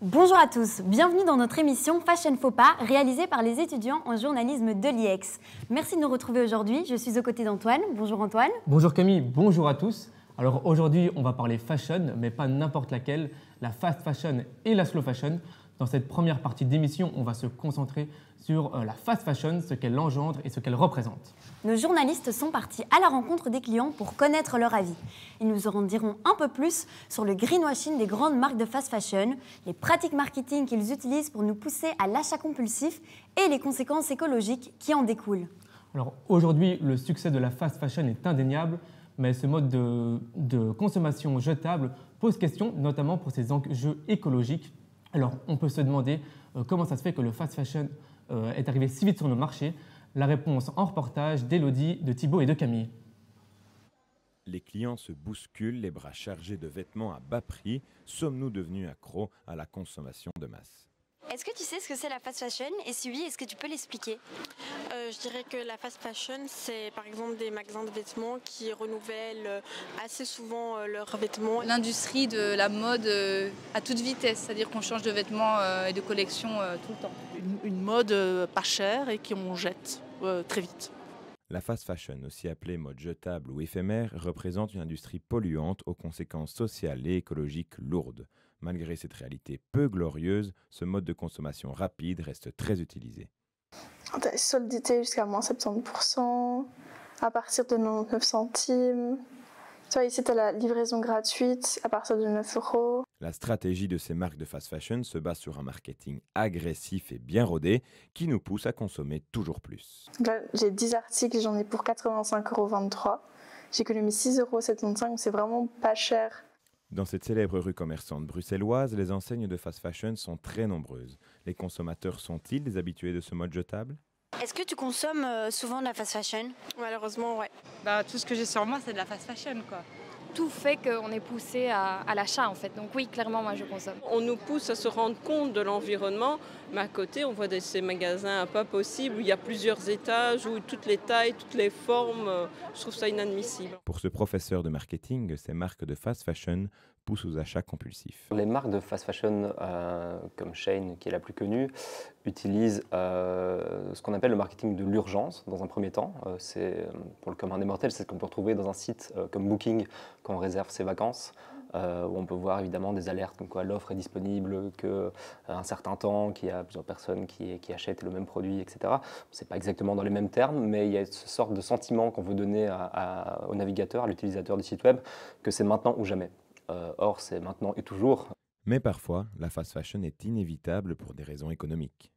Bonjour à tous, bienvenue dans notre émission Fashion Faux Pas, réalisée par les étudiants en journalisme de l'IEX. Merci de nous retrouver aujourd'hui, je suis aux côtés d'Antoine. Bonjour Antoine. Bonjour Camille, bonjour à tous. Alors aujourd'hui, on va parler fashion, mais pas n'importe laquelle, la fast fashion et la slow fashion. Dans cette première partie d'émission, on va se concentrer sur la fast fashion, ce qu'elle engendre et ce qu'elle représente. Nos journalistes sont partis à la rencontre des clients pour connaître leur avis. Ils nous en diront un peu plus sur le greenwashing des grandes marques de fast fashion, les pratiques marketing qu'ils utilisent pour nous pousser à l'achat compulsif et les conséquences écologiques qui en découlent. Alors aujourd'hui, le succès de la fast fashion est indéniable, mais ce mode de consommation jetable pose question, notamment pour ses enjeux écologiques. Alors on peut se demander comment ça se fait que le fast fashion est arrivé si vite sur nos marchés. La réponse en reportage d'Élodie, de Thibaut et de Camille. Les clients se bousculent, les bras chargés de vêtements à bas prix. Sommes-nous devenus accros à la consommation de masse ? Est-ce que tu sais ce que c'est la fast fashion? Et si oui, est-ce que tu peux l'expliquer? Je dirais que la fast fashion, c'est par exemple des magasins de vêtements qui renouvellent assez souvent leurs vêtements. L'industrie de la mode à toute vitesse, c'est-à-dire qu'on change de vêtements et de collection tout le temps. Une mode pas chère et qu'on jette très vite. La fast fashion, aussi appelée mode jetable ou éphémère, représente une industrie polluante aux conséquences sociales et écologiques lourdes. Malgré cette réalité peu glorieuse, ce mode de consommation rapide reste très utilisé. T'as les soldes d'été jusqu'à moins 70%, à partir de 99 centimes. Tu vois, ici, tu as la livraison gratuite à partir de 9 €. La stratégie de ces marques de fast fashion se base sur un marketing agressif et bien rodé qui nous pousse à consommer toujours plus. Donc là, j'ai 10 articles, j'en ai pour 85,23 €. J'économise 6,75 €, c'est vraiment pas cher. Dans cette célèbre rue commerçante bruxelloise, les enseignes de fast fashion sont très nombreuses. Les consommateurs sont-ils des habitués de ce mode jetable ? Est-ce que tu consommes souvent de la fast fashion? Malheureusement, ouais. Tout ce que j'ai sur moi, c'est de la fast fashion, quoi. Tout fait qu'on est poussé à l'achat en fait. Donc oui, clairement, moi je consomme. On nous pousse à se rendre compte de l'environnement, mais à côté, on voit ces magasins pas possibles où il y a plusieurs étages, où toutes les tailles, toutes les formes. Je trouve ça inadmissible. Pour ce professeur de marketing, ces marques de fast fashion poussent aux achats compulsifs. Les marques de fast fashion comme Shein, qui est la plus connue, utilisent ce qu'on appelle le marketing de l'urgence dans un premier temps. C'est pour le commun des mortels, c'est ce qu'on peut retrouver dans un site comme Booking quand on réserve ses vacances. Où on peut voir évidemment des alertes comme quoi l'offre est disponible qu'un certain temps, qu'il y a plusieurs personnes qui achètent le même produit, etc. Ce n'est pas exactement dans les mêmes termes, mais il y a cette sorte de sentiment qu'on veut donner au navigateur, à l'utilisateur du site web, que c'est maintenant ou jamais. Or, c'est maintenant et toujours. Mais parfois, la fast fashion est inévitable pour des raisons économiques.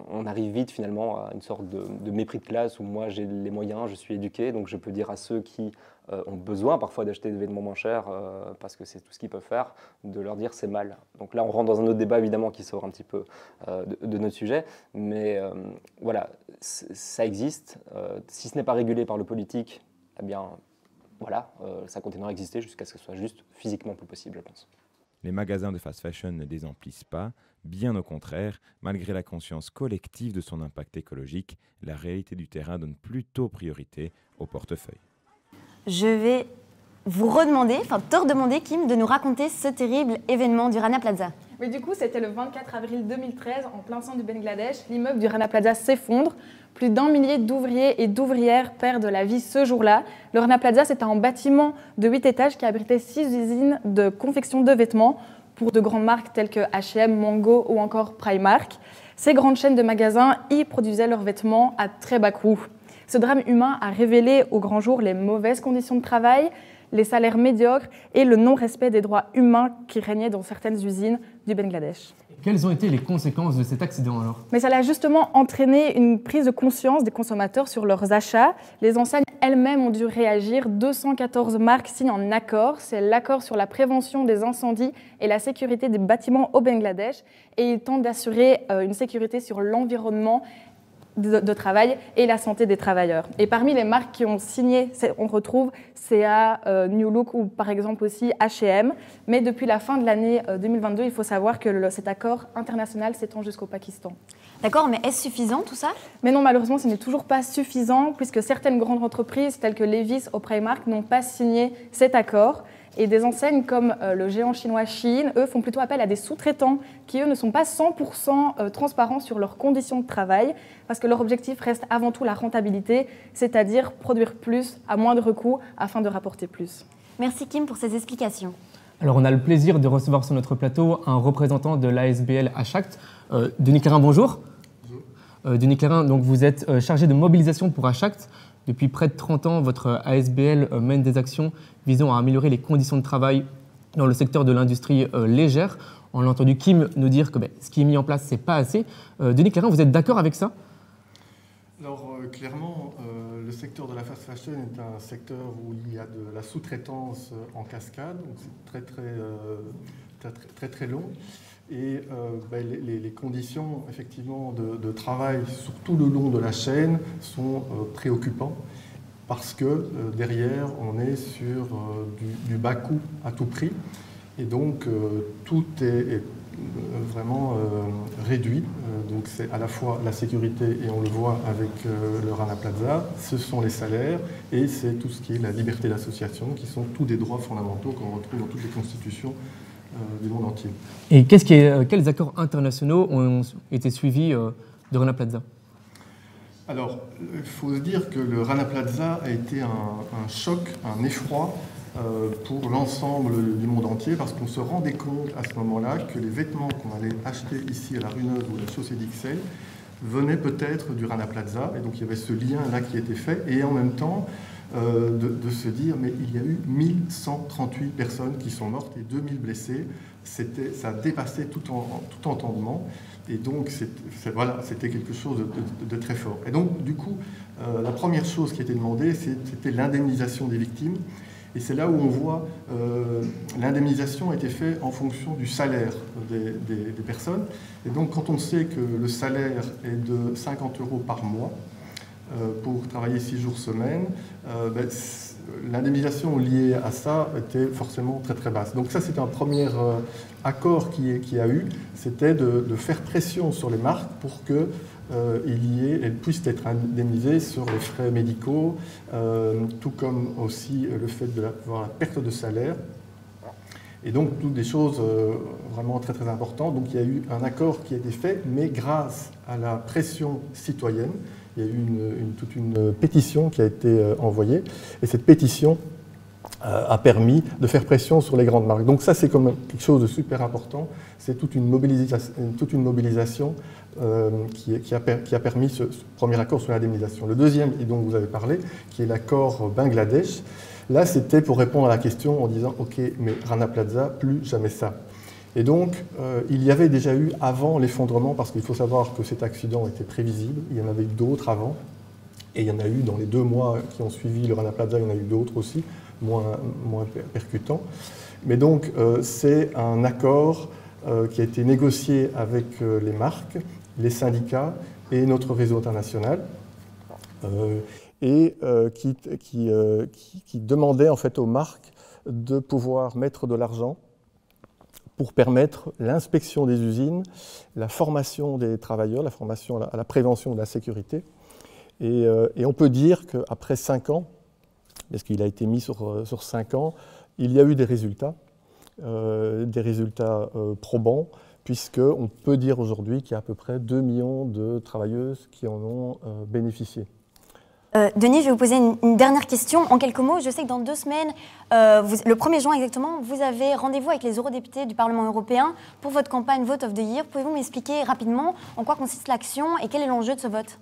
On arrive vite finalement à une sorte de mépris de classe où moi j'ai les moyens, je suis éduqué, donc je peux dire à ceux qui ont besoin parfois d'acheter des vêtements moins chers parce que c'est tout ce qu'ils peuvent faire, de leur dire c'est mal. Donc là on rentre dans un autre débat évidemment qui sort un petit peu de notre sujet, mais voilà, ça existe. Si ce n'est pas régulé par le politique, eh bien voilà, ça continuera à exister jusqu'à ce que ce soit juste physiquement plus possible, je pense. Les magasins de fast fashion ne désemplissent pas, bien au contraire, malgré la conscience collective de son impact écologique, la réalité du terrain donne plutôt priorité au portefeuille. Je vais te redemander, Kim, de nous raconter ce terrible événement du Rana Plaza. Mais du coup, c'était le 24 avril 2013, en plein centre du Bangladesh. L'immeuble du Rana Plaza s'effondre. Plus d'1 millier d'ouvriers et d'ouvrières perdent la vie ce jour-là. Le Rana Plaza, c'est un bâtiment de 8 étages qui abritait 6 usines de confection de vêtements pour de grandes marques telles que H&M, Mango ou encore Primark. Ces grandes chaînes de magasins y produisaient leurs vêtements à très bas coût. Ce drame humain a révélé au grand jour les mauvaises conditions de travail, les salaires médiocres et le non-respect des droits humains qui régnaient dans certaines usines du Bangladesh. Quelles ont été les conséquences de cet accident alors? Mais ça a justement entraîné une prise de conscience des consommateurs sur leurs achats. Les enseignes elles-mêmes ont dû réagir. 214 marques signent un accord. C'est l'accord sur la prévention des incendies et la sécurité des bâtiments au Bangladesh. Et ils tentent d'assurer une sécurité sur l'environnement de travail et la santé des travailleurs. Et parmi les marques qui ont signé, on retrouve CA, New Look ou par exemple aussi H&M. Mais depuis la fin de l'année 2022, il faut savoir que cet accord international s'étend jusqu'au Pakistan. D'accord, mais est-ce suffisant tout ça? Mais non, malheureusement, ce n'est toujours pas suffisant puisque certaines grandes entreprises telles que Levi's ou Primark n'ont pas signé cet accord. Et des enseignes comme le géant chinois Shein, eux, font plutôt appel à des sous-traitants qui, eux, ne sont pas 100% transparents sur leurs conditions de travail, parce que leur objectif reste avant tout la rentabilité, c'est-à-dire produire plus à moindre coût afin de rapporter plus. Merci Kim pour ces explications. Alors on a le plaisir de recevoir sur notre plateau un représentant de l'ASBL Ashact. Denis Clarin, bonjour. Bonjour. Denis Clarin, donc vous êtes chargé de mobilisation pour Ashact. Depuis près de 30 ans, votre ASBL mène des actions visant à améliorer les conditions de travail dans le secteur de l'industrie légère. On a entendu Kim nous dire que ce qui est mis en place, ce n'est pas assez. Denis Clarin, vous êtes d'accord avec ça ? Alors clairement, le secteur de la fast fashion est un secteur où il y a de la sous-traitance en cascade, donc c'est très long. Et les conditions effectivement de travail sur tout le long de la chaîne sont préoccupantes parce que derrière on est sur du bas coût à tout prix et donc tout est vraiment réduit. Donc c'est à la fois la sécurité et on le voit avec le Rana Plaza, ce sont les salaires et c'est tout ce qui est la liberté d'association qui sont tous des droits fondamentaux qu'on retrouve dans toutes les constitutions du monde entier. Et quels accords internationaux ont été suivis de Rana Plaza ? Alors, il faut se dire que le Rana Plaza a été un choc, un effroi pour l'ensemble du monde entier parce qu'on se rendait compte à ce moment-là que les vêtements qu'on allait acheter ici à la Rue Neuve ou à la Chaussée d'Ixelles venaient peut-être du Rana Plaza et donc il y avait ce lien-là qui était fait et en même temps de se dire mais il y a eu 1138 personnes qui sont mortes et 2000 blessés, ça a dépassé tout entendement et donc c'était quelque chose de très fort. Et donc du coup, la première chose qui était demandée, c'était l'indemnisation des victimes. Et c'est là où on voit l'indemnisation a été faite en fonction du salaire des personnes. Et donc quand on sait que le salaire est de 50 € par mois pour travailler 6 jours semaine, l'indemnisation liée à ça était forcément très basse. Donc ça, c'était un premier accord qui a eu, c'était de faire pression sur les marques pour que elles puissent être indemnisées sur les frais médicaux, tout comme aussi le fait d'avoir la perte de salaire. Et donc, toutes des choses vraiment très importantes. Donc, il y a eu un accord qui a été fait, mais grâce à la pression citoyenne, il y a eu toute une pétition qui a été envoyée. Et cette pétition a permis de faire pression sur les grandes marques. Donc ça, c'est comme quelque chose de super important. C'est toute une mobilisation qui a permis ce premier accord sur l'indemnisation. Le deuxième, et dont vous avez parlé, qui est l'accord Bangladesh, là, c'était pour répondre à la question en disant « Ok, mais Rana Plaza, plus jamais ça ». Et donc, il y avait déjà eu avant l'effondrement, parce qu'il faut savoir que cet accident était prévisible, il y en avait eu d'autres avant, et il y en a eu dans les 2 mois qui ont suivi le Rana Plaza, il y en a eu d'autres aussi, moins percutants. Mais donc, c'est un accord qui a été négocié avec les marques, les syndicats et notre réseau international, et qui demandait en fait aux marques de pouvoir mettre de l'argent pour permettre l'inspection des usines, la formation des travailleurs, la formation à la prévention de la sécurité. Et on peut dire qu'après 5 ans, parce qu'il a été mis sur 5 ans, il y a eu des résultats probants, puisqu'on peut dire aujourd'hui qu'il y a à peu près 2 millions de travailleuses qui en ont bénéficié. Denis, je vais vous poser une dernière question. En quelques mots, je sais que dans 2 semaines, le 1er juin exactement, vous avez rendez-vous avec les eurodéputés du Parlement européen pour votre campagne Vote of the Year. Pouvez-vous m'expliquer rapidement en quoi consiste l'action et quel est l'enjeu de ce vote ?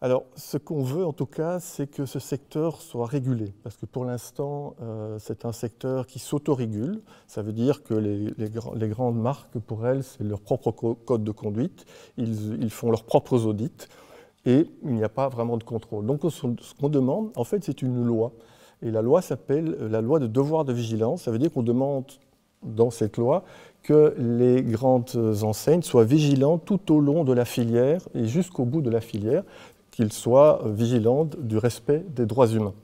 Alors, ce qu'on veut en tout cas, c'est que ce secteur soit régulé, parce que pour l'instant, c'est un secteur qui s'autorégule. Ça veut dire que les grandes marques, pour elles, c'est leur propre code de conduite, ils font leurs propres audits, et il n'y a pas vraiment de contrôle. Donc ce qu'on demande, en fait, c'est une loi. Et la loi s'appelle la loi de devoir de vigilance. Ça veut dire qu'on demande dans cette loi que les grandes enseignes soient vigilantes tout au long de la filière et jusqu'au bout de la filière, qu'ils soient vigilantes du respect des droits humains.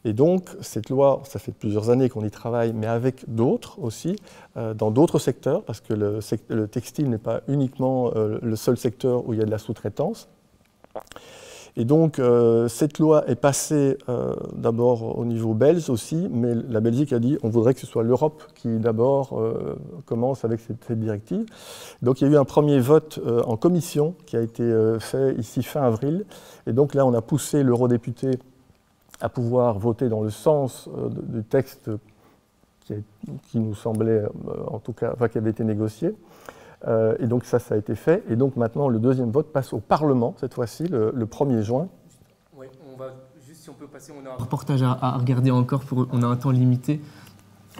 Et donc, cette loi, ça fait plusieurs années qu'on y travaille, mais avec d'autres aussi, dans d'autres secteurs, parce que le textile n'est pas uniquement le seul secteur où il y a de la sous-traitance. Et donc, cette loi est passée d'abord au niveau belge aussi, mais la Belgique a dit on voudrait que ce soit l'Europe qui d'abord commence avec cette directive. Donc, il y a eu un premier vote en commission qui a été fait ici fin avril. Et donc là, on a poussé l'eurodéputé à pouvoir voter dans le sens du texte qui nous semblait, en tout cas, enfin, qui avait été négocié. Et donc ça a été fait. Et donc maintenant, le deuxième vote passe au Parlement, cette fois-ci, le 1er juin. Oui, on va juste, si on peut passer, on a un reportage à regarder encore, on a un temps limité.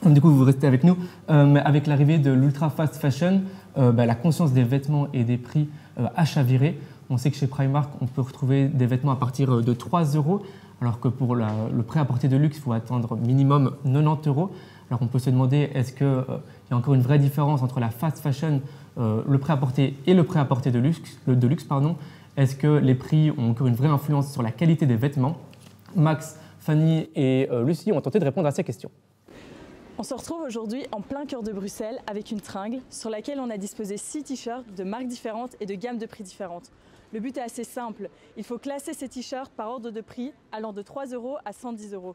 Du coup, vous restez avec nous. Mais avec l'arrivée de l'ultra fast fashion, la conscience des vêtements et des prix a chaviré. On sait que chez Primark, on peut retrouver des vêtements à partir de 3 €, alors que pour le prêt-à-porter de luxe, il faut attendre minimum 90 €. Alors on peut se demander, est-ce qu'il y a encore une vraie différence entre la fast fashion, le prêt-à-porter et le prêt-à-porter de luxe, pardon. Est-ce que les prix ont encore une vraie influence sur la qualité des vêtements? Max, Fanny et Lucie ont tenté de répondre à ces questions. On se retrouve aujourd'hui en plein cœur de Bruxelles avec une tringle sur laquelle on a disposé 6 t-shirts de marques différentes et de gammes de prix différentes. Le but est assez simple, il faut classer ces t-shirts par ordre de prix allant de 3 € à 110 €.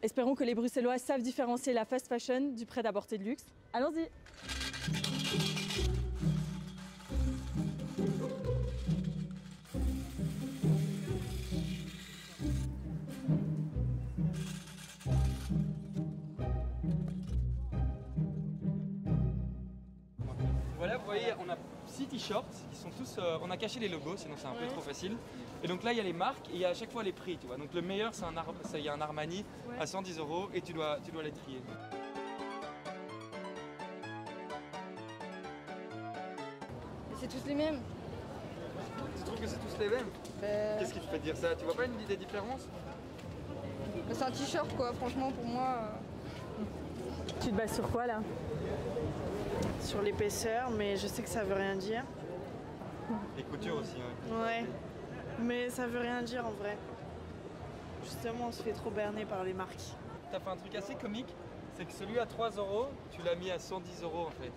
Espérons que les Bruxellois savent différencier la fast fashion du prêt-à-porter de luxe. Allons-y! Voilà, vous voyez, on a 6 t-shirts qui sont tous. On a caché les logos, sinon c'est un peu trop facile. Et donc là, il y a les marques et il y a à chaque fois les prix, tu vois. Donc le meilleur, il y a un Armani à 110 € et tu dois les trier. C'est tous les mêmes. Tu trouves que c'est tous les mêmes? Qu'est-ce qui te fait dire ça? Tu vois pas des différences? C'est un t-shirt quoi, franchement pour moi. Tu te bases sur quoi là? Sur l'épaisseur, mais je sais que ça veut rien dire. Les coutures aussi, ouais. Ouais, mais ça veut rien dire en vrai. Justement, on se fait trop berner par les marques. T'as fait un truc assez comique, c'est que celui à 3 €, tu l'as mis à 110 € en fait.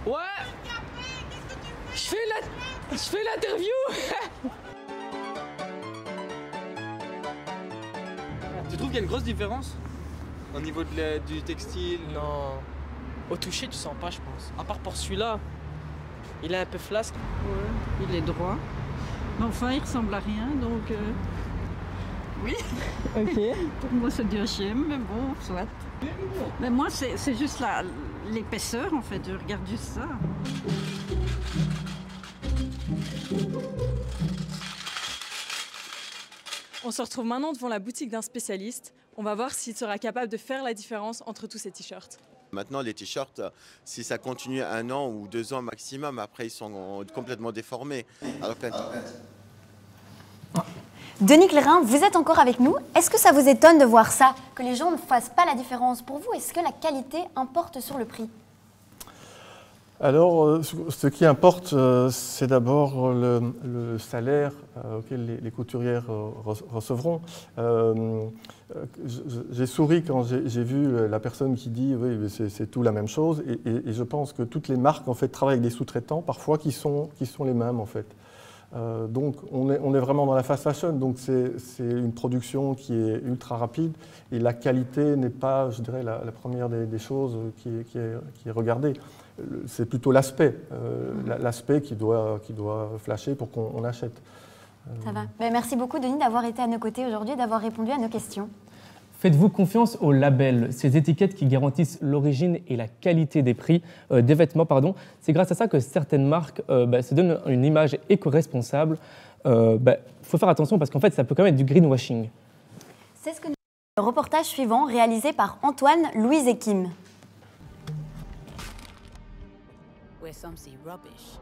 Ouais, je fais l'interview. Tu trouves qu'il y a une grosse différence au niveau du textile? Non, au toucher tu sens pas je pense. À part pour celui-là, il est un peu flasque. Ouais, il est droit. Mais enfin il ressemble à rien donc oui. Ok. Pour moi c'est du H&M mais bon, soit. Mais moi c'est juste l'épaisseur en fait, je regarde juste ça. On se retrouve maintenant devant la boutique d'un spécialiste. On va voir s'il sera capable de faire la différence entre tous ces t-shirts. Maintenant, les t-shirts, si ça continue 1 an ou 2 ans maximum, après ils sont complètement déformés. Alors que... Denis Clérin, vous êtes encore avec nous. Est-ce que ça vous étonne de voir ça, que les gens ne fassent pas la différence? Pour vous, est-ce que la qualité importe sur le prix? Alors, ce qui importe, c'est d'abord le salaire auquel les couturières recevront. J'ai souri quand j'ai vu la personne qui dit « oui, c'est tout la même chose » et je pense que toutes les marques en fait, travaillent avec des sous-traitants, parfois qui sont les mêmes en fait. Donc on est vraiment dans la fast fashion, donc c'est une production qui est ultra rapide et la qualité n'est pas, je dirais, la première des choses qui est regardée. C'est plutôt l'aspect qui doit flasher pour qu'on achète. Ça va. Merci beaucoup Denis d'avoir été à nos côtés aujourd'hui et d'avoir répondu à nos questions. Faites-vous confiance aux labels, ces étiquettes qui garantissent l'origine et la qualité des prix des vêtements. C'est grâce à ça que certaines marques se donnent une image éco-responsable. Faut faire attention parce qu'en fait, ça peut quand même être du greenwashing. C'est ce que nous dit le reportage suivant réalisé par Antoine, Louise et Kim. Where some see rubbish,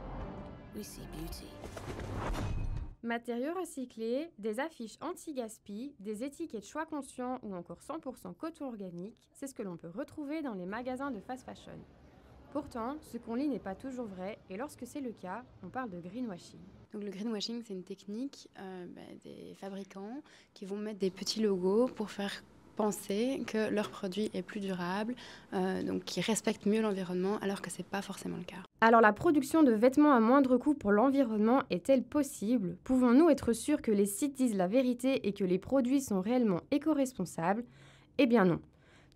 we see beauty. Matériaux recyclés, des affiches anti-gaspi, des étiquettes choix conscient ou encore 100% coton organique, c'est ce que l'on peut retrouver dans les magasins de fast fashion. Pourtant, ce qu'on lit n'est pas toujours vrai et lorsque c'est le cas, on parle de greenwashing. Donc le greenwashing, c'est une technique des fabricants qui vont mettre des petits logos pour faire penser que leur produit est plus durable, donc qui respecte mieux l'environnement, alors que ce n'est pas forcément le cas. Alors la production de vêtements à moindre coût pour l'environnement est-elle possible? Pouvons-nous être sûrs que les sites disent la vérité et que les produits sont réellement éco-responsables? Eh bien non.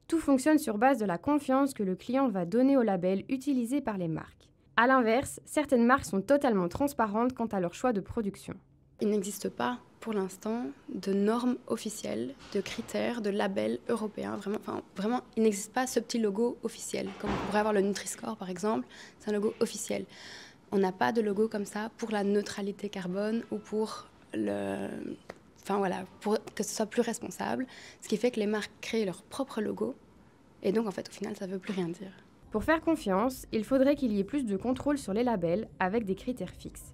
Tout fonctionne sur base de la confiance que le client va donner au label utilisé par les marques. A l'inverse, certaines marques sont totalement transparentes quant à leur choix de production. Il n'existe pas, pour l'instant, de normes officielles, de critères, de labels européens. Vraiment, il n'existe pas ce petit logo officiel. Comme on pourrait avoir le Nutri-Score, par exemple, c'est un logo officiel. On n'a pas de logo comme ça pour la neutralité carbone ou pour pour que ce soit plus responsable. Ce qui fait que les marques créent leur propre logo. Et donc, en fait, au final, ça ne veut plus rien dire. Pour faire confiance, il faudrait qu'il y ait plus de contrôle sur les labels avec des critères fixes.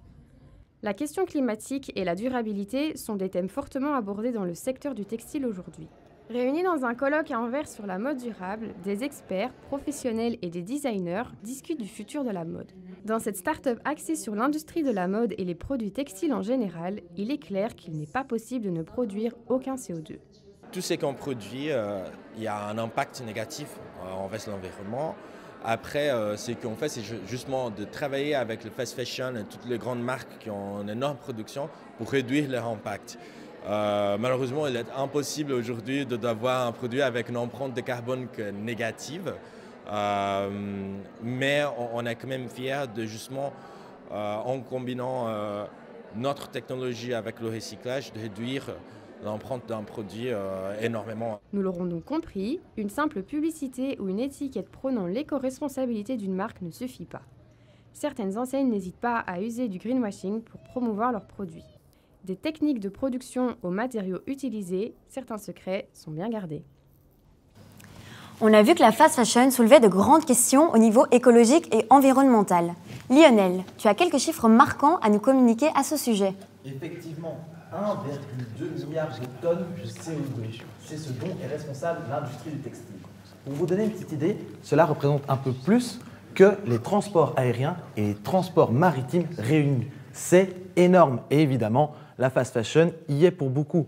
La question climatique et la durabilité sont des thèmes fortement abordés dans le secteur du textile aujourd'hui. Réunis dans un colloque à Anvers sur la mode durable, des experts, professionnels et des designers discutent du futur de la mode. Dans cette start-up axée sur l'industrie de la mode et les produits textiles en général, il est clair qu'il n'est pas possible de ne produire aucun CO2. Tout ce qu'on produit, il y a un impact négatif envers l'environnement. Après, ce qu'on fait, c'est justement de travailler avec le fast fashion et toutes les grandes marques qui ont une énorme production pour réduire leur impact. Malheureusement, il est impossible aujourd'hui d'avoir un produit avec une empreinte de carbone négative. Mais on est quand même fiers de justement, en combinant notre technologie avec le recyclage, de réduire l'empreinte d'un produit énormément. Nous l'aurons donc compris, une simple publicité ou une étiquette prônant l'éco-responsabilité d'une marque ne suffit pas. Certaines enseignes n'hésitent pas à user du greenwashing pour promouvoir leurs produits. Des techniques de production aux matériaux utilisés, certains secrets sont bien gardés. On a vu que la fast fashion soulevait de grandes questions au niveau écologique et environnemental. Lionel, tu as quelques chiffres marquants à nous communiquer à ce sujet. Effectivement, 1,2 milliard de tonnes de CO2. C'est ce dont est responsable l'industrie du textile. Pour vous donner une petite idée, cela représente un peu plus que les transports aériens et les transports maritimes réunis. C'est énorme et évidemment, la fast fashion y est pour beaucoup.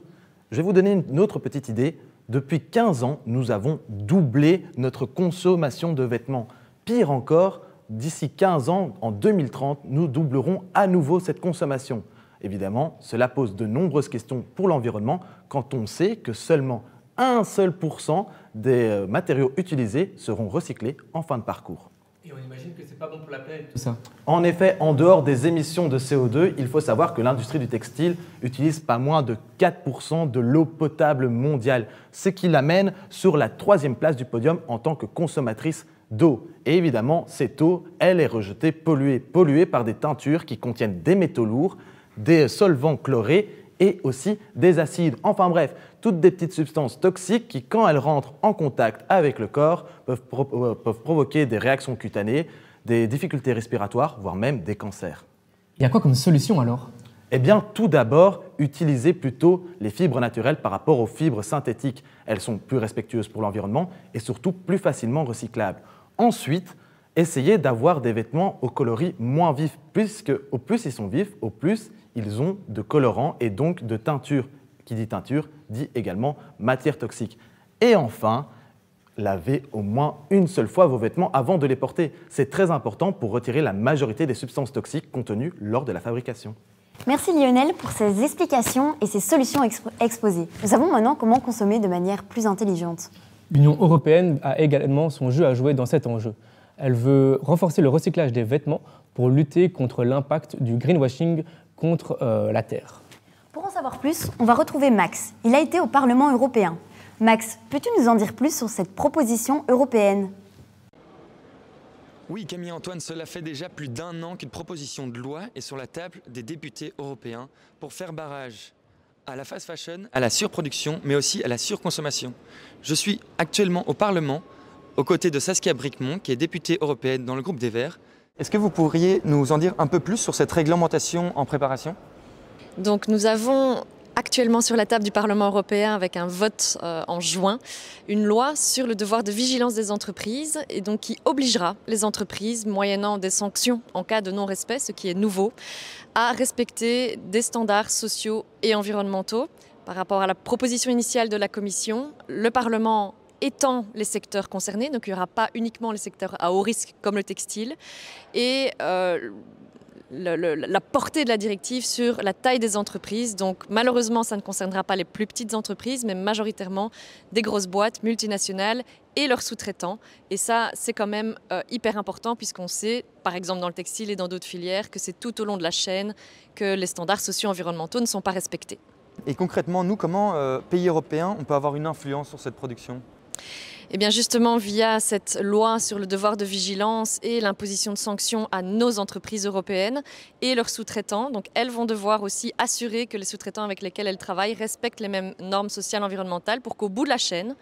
Je vais vous donner une autre petite idée. Depuis 15 ans, nous avons doublé notre consommation de vêtements. Pire encore, d'ici 15 ans, en 2030, nous doublerons à nouveau cette consommation. Évidemment, cela pose de nombreuses questions pour l'environnement quand on sait que seulement 1 seul % des matériaux utilisés seront recyclés en fin de parcours. Et on imagine que c'est pas bon pour la planète tout ça. En effet, en dehors des émissions de CO2, il faut savoir que l'industrie du textile utilise pas moins de 4% de l'eau potable mondiale, ce qui l'amène sur la 3e place du podium en tant que consommatrice d'eau. Et évidemment, cette eau, elle est rejetée polluée par des teintures qui contiennent des métaux lourds, des solvants chlorés et aussi des acides. Enfin bref, toutes des petites substances toxiques qui, quand elles rentrent en contact avec le corps, peuvent provoquer des réactions cutanées, des difficultés respiratoires, voire même des cancers. Il y a quoi comme solution alors ? Eh bien, tout d'abord, utilisez plutôt les fibres naturelles par rapport aux fibres synthétiques. Elles sont plus respectueuses pour l'environnement et surtout plus facilement recyclables. Ensuite, essayez d'avoir des vêtements au coloris moins vif, puisque au plus ils sont vifs, au plus ils ont de colorants et donc de teinture. Qui dit teinture dit également matière toxique. Et enfin, lavez au moins une seule fois vos vêtements avant de les porter. C'est très important pour retirer la majorité des substances toxiques contenues lors de la fabrication. Merci Lionel pour ces explications et ces solutions exposées. Nous savons maintenant comment consommer de manière plus intelligente. L'Union européenne a également son jeu à jouer dans cet enjeu. Elle veut renforcer le recyclage des vêtements pour lutter contre l'impact du greenwashing contre la Terre. Pour en savoir plus, on va retrouver Max. Il a été au Parlement européen. Max, peux-tu nous en dire plus sur cette proposition européenne ? Oui, Camille-Antoine, cela fait déjà plus d'1 an qu'une proposition de loi est sur la table des députés européens pour faire barrage à la fast fashion, à la surproduction, mais aussi à la surconsommation. Je suis actuellement au Parlement, aux côtés de Saskia Bricmont, qui est députée européenne dans le groupe des Verts. Est-ce que vous pourriez nous en dire un peu plus sur cette réglementation en préparation ? Donc nous avons actuellement sur la table du Parlement européen, avec un vote en juin, une loi sur le devoir de vigilance des entreprises et donc qui obligera les entreprises, moyennant des sanctions en cas de non-respect, ce qui est nouveau, à respecter des standards sociaux et environnementaux. par rapport à la proposition initiale de la Commission, le Parlement étend les secteurs concernés, donc il n'y aura pas uniquement les secteurs à haut risque comme le textile, et la portée de la directive sur la taille des entreprises. Donc malheureusement, ça ne concernera pas les plus petites entreprises, mais majoritairement des grosses boîtes multinationales et leurs sous-traitants. Et ça, c'est quand même hyper important puisqu'on sait, par exemple dans le textile et dans d'autres filières, que c'est tout au long de la chaîne que les standards socio-environnementaux ne sont pas respectés. Et concrètement, nous, comment, pays européens, on peut avoir une influence sur cette production ? Eh bien justement, via cette loi sur le devoir de vigilance et l'imposition de sanctions à nos entreprises européennes et leurs sous-traitants. Donc elles vont devoir aussi assurer que les sous-traitants avec lesquels elles travaillent respectent les mêmes normes sociales et environnementales pour qu'au bout de la chaîne,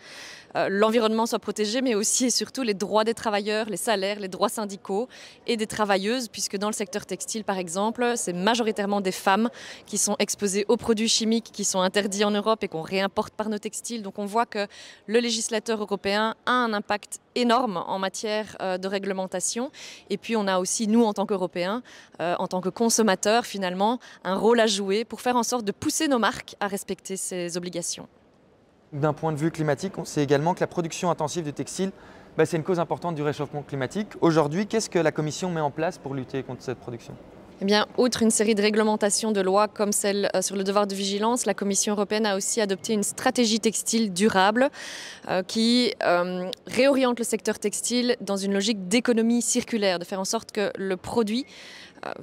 l'environnement soit protégé, mais aussi et surtout les droits des travailleurs, les salaires, les droits syndicaux et des travailleuses, puisque dans le secteur textile, par exemple, c'est majoritairement des femmes qui sont exposées aux produits chimiques qui sont interdits en Europe et qu'on réimporte par nos textiles. Donc on voit que le législateur européen a un impact énorme en matière de réglementation. Et puis on a aussi, nous, en tant qu'Européens, en tant que consommateurs, finalement, un rôle à jouer pour faire en sorte de pousser nos marques à respecter ces obligations. D'un point de vue climatique, on sait également que la production intensive de textile, c'est une cause importante du réchauffement climatique. Aujourd'hui, qu'est-ce que la Commission met en place pour lutter contre cette production ? Eh bien, outre une série de réglementations de lois comme celle sur le devoir de vigilance, la Commission européenne a aussi adopté une stratégie textile durable qui réoriente le secteur textile dans une logique d'économie circulaire, de faire en sorte que le produit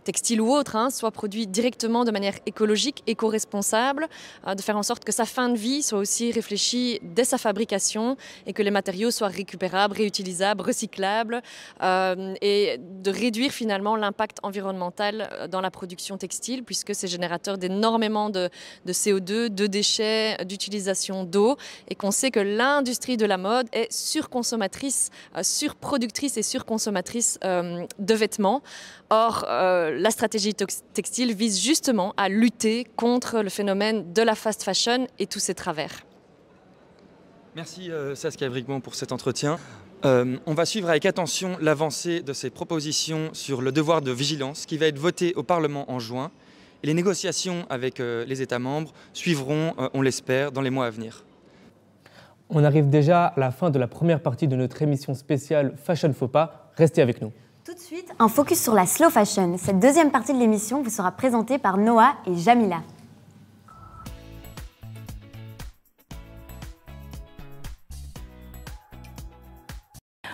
textile ou autre, soit produit directement de manière écologique, éco-responsable, de faire en sorte que sa fin de vie soit aussi réfléchie dès sa fabrication et que les matériaux soient récupérables, réutilisables, recyclables et de réduire finalement l'impact environnemental dans la production textile puisque c'est générateur d'énormément de CO2, de déchets, d'utilisation d'eau et qu'on sait que l'industrie de la mode est surconsommatrice, surproductrice et surconsommatrice de vêtements. Or, la stratégie textile vise justement à lutter contre le phénomène de la fast fashion et tous ses travers. Merci Saskia Brigmont pour cet entretien. On va suivre avec attention l'avancée de ces propositions sur le devoir de vigilance qui va être voté au Parlement en juin. Et les négociations avec les États membres suivront, on l'espère, dans les mois à venir. On arrive déjà à la fin de la première partie de notre émission spéciale Fashion Faux Pas. Restez avec nous. Tout de suite, un focus sur la slow fashion. Cette deuxième partie de l'émission vous sera présentée par Noah et Jamila.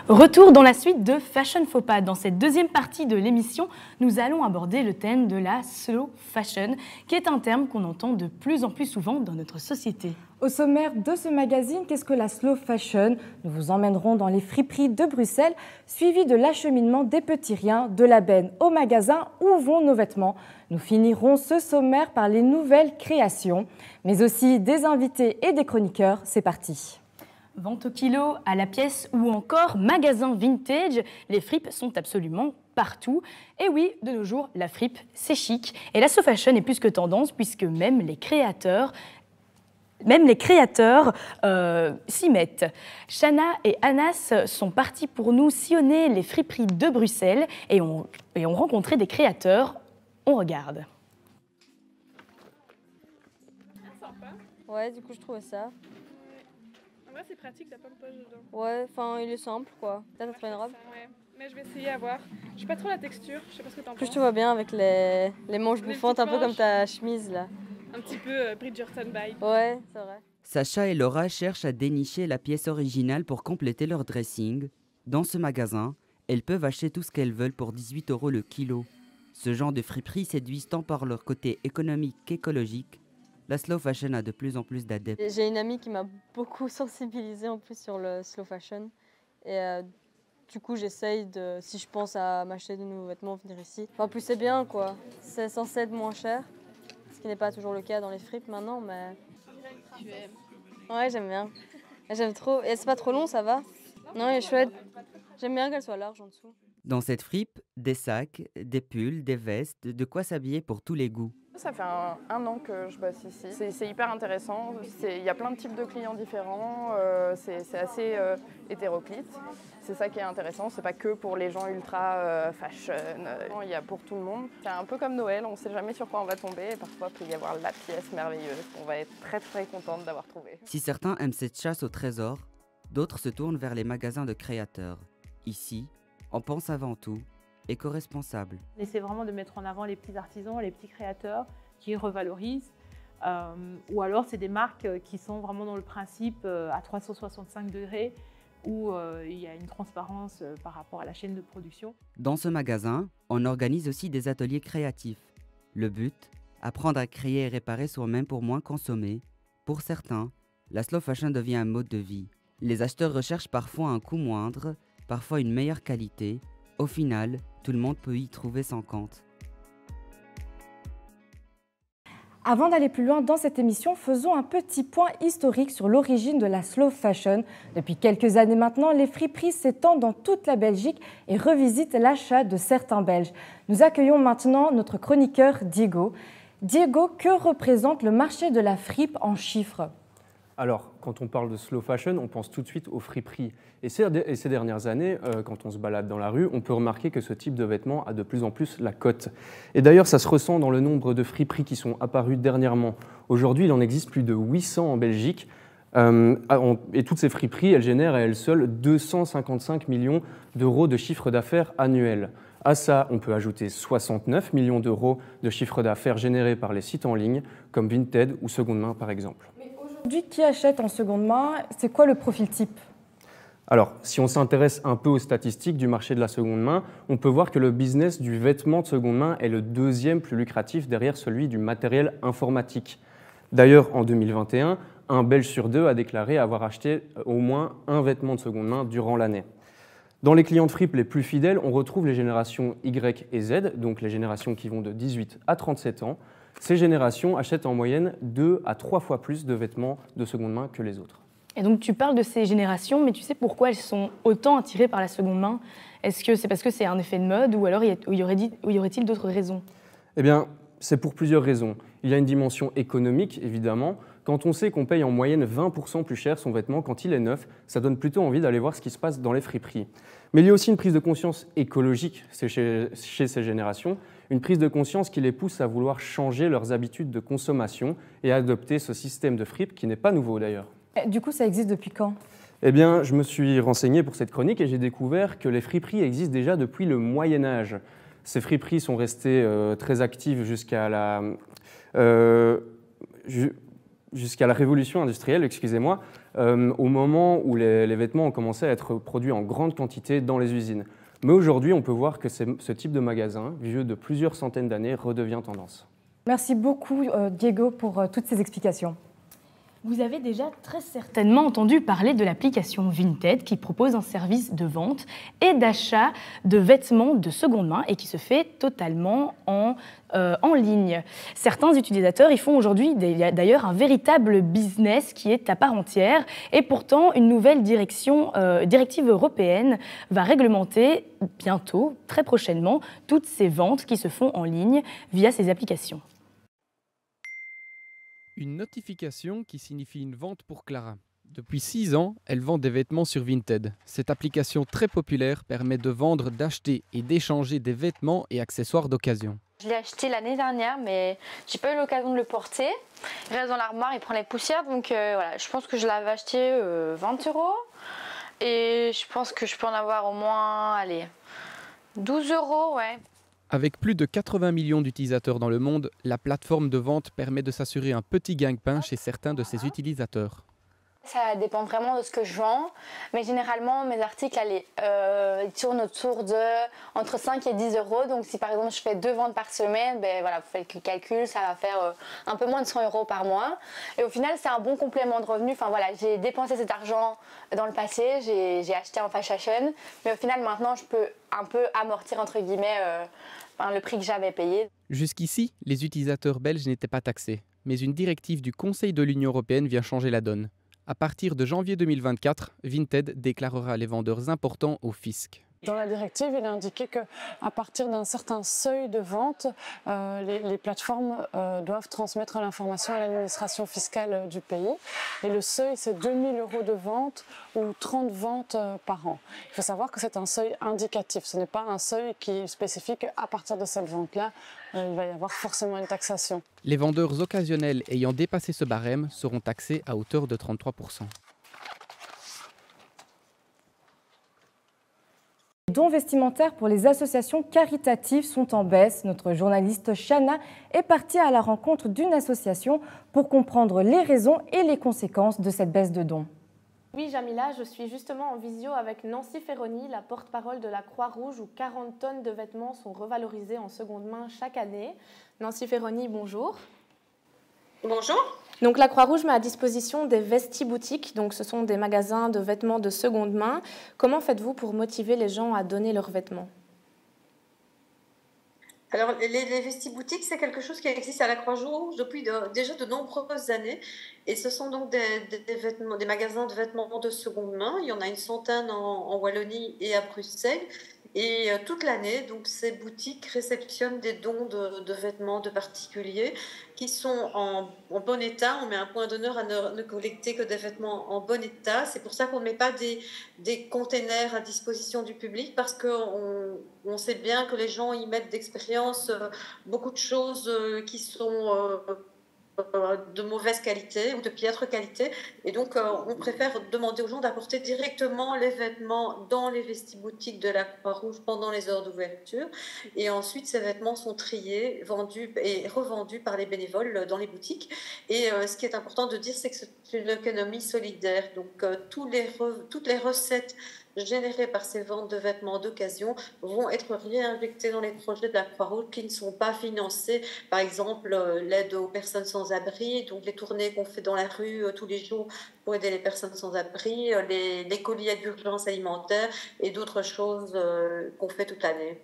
Retour dans la suite de Fashion Faux Pas. Dans cette deuxième partie de l'émission, nous allons aborder le thème de la slow fashion, qui est un terme qu'on entend de plus en plus souvent dans notre société. Au sommaire de ce magazine, qu'est-ce que la slow fashion ? Nous vous emmènerons dans les friperies de Bruxelles, suivi de l'acheminement des petits riens de la benne au magasin où vont nos vêtements. Nous finirons ce sommaire par les nouvelles créations, mais aussi des invités et des chroniqueurs. C'est parti. Vente au kilo, à la pièce ou encore magasin vintage, les fripes sont absolument partout. Et oui, de nos jours, la fripe, c'est chic. Et la slow fashion est plus que tendance puisque même les créateurs s'y mettent. Shana et Anas sont partis pour nous sillonner les friperies de Bruxelles et ont rencontré des créateurs. On regarde. Sympa. Ouais, du coup, je trouvais ça. En vrai, c'est pratique, t'as pas de poche dedans. Ouais, enfin, il est simple, quoi. Là, t'as trouvé une robe? Ouais, mais je vais essayer à voir. Je sais pas trop la texture, je sais pas ce que t'en penses. Plus je te vois bien avec les manches bouffantes, un peu comme ta chemise, là. Un petit peu Bridgerton vibe. Ouais, c'est vrai. Sacha et Laura cherchent à dénicher la pièce originale pour compléter leur dressing. Dans ce magasin, elles peuvent acheter tout ce qu'elles veulent pour 18 € le kilo. Ce genre de friperies séduisent tant par leur côté économique qu'écologique. La slow fashion a de plus en plus d'adeptes. J'ai une amie qui m'a beaucoup sensibilisée en plus sur le slow fashion. Et du coup, j'essaye de, si je pense à m'acheter de nouveaux vêtements, venir ici. Enfin, en plus, c'est bien, quoi. C'est censé être moins cher, ce qui n'est pas toujours le cas dans les fripes maintenant, mais... Tu aimes? Ouais, j'aime bien. J'aime trop. Et c'est pas trop long, ça va? Non, elle est chouette. J'aime bien qu'elle soit large en dessous. Dans cette fripe, des sacs, des pulls, des vestes, de quoi s'habiller pour tous les goûts. Ça fait un an que je bosse ici. C'est hyper intéressant. Il y a plein de types de clients différents. C'est assez hétéroclite. C'est ça qui est intéressant. C'est pas que pour les gens ultra fashion. Il y a pour tout le monde. C'est un peu comme Noël. On ne sait jamais sur quoi on va tomber. Et parfois, il peut y avoir la pièce merveilleuse qu'on va être très très contente d'avoir trouvée. Si certains aiment cette chasse au trésor, d'autres se tournent vers les magasins de créateurs. Ici, on pense avant tout éco-responsable. On essaie vraiment de mettre en avant les petits artisans, les petits créateurs qui revalorisent. Ou alors, c'est des marques qui sont vraiment dans le principe à 365 degrés où il y a une transparence par rapport à la chaîne de production. Dans ce magasin, on organise aussi des ateliers créatifs. Le but, apprendre à créer et réparer soi-même pour moins consommer. Pour certains, la slow fashion devient un mode de vie. Les acheteurs recherchent parfois un coût moindre, parfois une meilleure qualité. Au final, tout le monde peut y trouver son compte. Avant d'aller plus loin dans cette émission, faisons un petit point historique sur l'origine de la slow fashion. Depuis quelques années maintenant, les friperies s'étendent dans toute la Belgique et revisitent l'achat de certains Belges. Nous accueillons maintenant notre chroniqueur Diego. Diego, que représente le marché de la fripe en chiffres ? Alors, quand on parle de slow fashion, on pense tout de suite aux friperies. Et ces dernières années, quand on se balade dans la rue, on peut remarquer que ce type de vêtements a de plus en plus la cote. Et d'ailleurs, ça se ressent dans le nombre de friperies qui sont apparues dernièrement. Aujourd'hui, il en existe plus de 800 en Belgique. Et toutes ces friperies, elles génèrent à elles seules 255 millions d'euros de chiffre d'affaires annuel. À ça, on peut ajouter 69 millions d'euros de chiffre d'affaires générés par les sites en ligne, comme Vinted ou Seconde Main par exemple. Aujourd'hui, qui achète en seconde main? C'est quoi le profil type? Alors, si on s'intéresse un peu aux statistiques du marché de la seconde main, on peut voir que le business du vêtement de seconde main est le deuxième plus lucratif derrière celui du matériel informatique. D'ailleurs, en 2021, un Belge sur deux a déclaré avoir acheté au moins un vêtement de seconde main durant l'année. Dans les clients de fripe les plus fidèles, on retrouve les générations Y et Z, donc les générations qui vont de 18 à 37 ans. Ces générations achètent en moyenne 2 à 3 fois plus de vêtements de seconde main que les autres. Et donc tu parles de ces générations, mais tu sais pourquoi elles sont autant attirées par la seconde main? Est-ce que c'est parce que c'est un effet de mode ou alors y aurait-il d'autres raisons? Eh bien, c'est pour plusieurs raisons. Il y a une dimension économique, évidemment. Quand on sait qu'on paye en moyenne 20% plus cher son vêtement quand il est neuf, ça donne plutôt envie d'aller voir ce qui se passe dans les friperies. Mais il y a aussi une prise de conscience écologique chez ces générations, une prise de conscience qui les pousse à vouloir changer leurs habitudes de consommation et à adopter ce système de fripe qui n'est pas nouveau d'ailleurs. Du coup, ça existe depuis quand? Eh bien, je me suis renseigné pour cette chronique et j'ai découvert que les friperies existent déjà depuis le Moyen-Âge. Ces friperies sont restées très actives jusqu'à la révolution industrielle, excusez-moi, au moment où les vêtements ont commencé à être produits en grande quantité dans les usines. Mais aujourd'hui, on peut voir que ce type de magasin, vieux de plusieurs centaines d'années, redevient tendance. Merci beaucoup, Diego, pour toutes ces explications. Vous avez déjà très certainement entendu parler de l'application Vinted qui propose un service de vente et d'achat de vêtements de seconde main et qui se fait totalement en ligne. Certains utilisateurs y font aujourd'hui d'ailleurs un véritable business qui est à part entière et pourtant une nouvelle directive européenne va réglementer bientôt, très prochainement, toutes ces ventes qui se font en ligne via ces applications. Une notification qui signifie une vente pour Clara. Depuis 6 ans, elle vend des vêtements sur Vinted. Cette application très populaire permet de vendre, d'acheter et d'échanger des vêtements et accessoires d'occasion. Je l'ai acheté l'année dernière, mais j'ai pas eu l'occasion de le porter. Il reste dans l'armoire, il prend les poussières, donc voilà. Je pense que je l'avais acheté 20 €. Et je pense que je peux en avoir au moins, allez, 12 €, ouais. Avec plus de 80 millions d'utilisateurs dans le monde, la plateforme de vente permet de s'assurer un petit gagne-pain chez certains de ses utilisateurs. Ça dépend vraiment de ce que je vends, mais généralement mes articles ils tournent autour de entre 5 et 10 €. Donc si par exemple je fais 2 ventes par semaine, ben voilà, vous faites le calcul, ça va faire un peu moins de 100 € par mois. Et au final c'est un bon complément de revenu. Enfin voilà, j'ai dépensé cet argent dans le passé, j'ai acheté en fast fashion, mais au final maintenant je peux un peu amortir entre guillemets le prix que j'avais payé. Jusqu'ici, les utilisateurs belges n'étaient pas taxés, mais une directive du Conseil de l'Union européenne vient changer la donne. À partir de janvier 2024, Vinted déclarera les vendeurs importants au fisc. Dans la directive, il est indiqué qu'à partir d'un certain seuil de vente, les plateformes doivent transmettre l'information à l'administration fiscale du pays. Et le seuil, c'est 2 000 € de vente ou 30 ventes par an. Il faut savoir que c'est un seuil indicatif. Ce n'est pas un seuil qui spécifie qu'à partir de cette vente-là, il va y avoir forcément une taxation. Les vendeurs occasionnels ayant dépassé ce barème seront taxés à hauteur de 33%. Les dons vestimentaires pour les associations caritatives sont en baisse. Notre journaliste Chana est partie à la rencontre d'une association pour comprendre les raisons et les conséquences de cette baisse de dons. Oui, Jamila, je suis justement en visio avec Nancy Ferroni, la porte-parole de la Croix-Rouge, où 40 tonnes de vêtements sont revalorisés en seconde main chaque année. Nancy Ferroni, bonjour. Bonjour. Donc la Croix-Rouge met à disposition des vesti-boutiques, donc ce sont des magasins de vêtements de seconde main. Comment faites-vous pour motiver les gens à donner leurs vêtements ? Alors, les vesti-boutiques, c'est quelque chose qui existe à la Croix-Rouge depuis déjà de nombreuses années. Et ce sont donc des magasins de vêtements de seconde main. Il y en a une centaine en Wallonie et à Bruxelles. Et toute l'année, donc, ces boutiques réceptionnent des dons de vêtements de particuliers qui sont en bon état. On met un point d'honneur à ne collecter que des vêtements en bon état. C'est pour ça qu'on ne met pas des containers à disposition du public, parce qu'on sait bien que les gens y mettent d'expérience beaucoup de choses qui sont de mauvaise qualité ou de piètre qualité, et donc on préfère demander aux gens d'apporter directement les vêtements dans les vesti-boutiques de la Croix-Rouge pendant les heures d'ouverture, et ensuite ces vêtements sont triés, vendus et revendus par les bénévoles dans les boutiques. Et ce qui est important de dire, c'est que c'est une économie solidaire, donc toutes les recettes générées par ces ventes de vêtements d'occasion vont être réinjectées dans les projets de la Croix-Rouge qui ne sont pas financés. Par exemple, l'aide aux personnes sans abri, donc les tournées qu'on fait dans la rue tous les jours pour aider les personnes sans abri, les colis d'urgence alimentaire et d'autres choses qu'on fait toute l'année.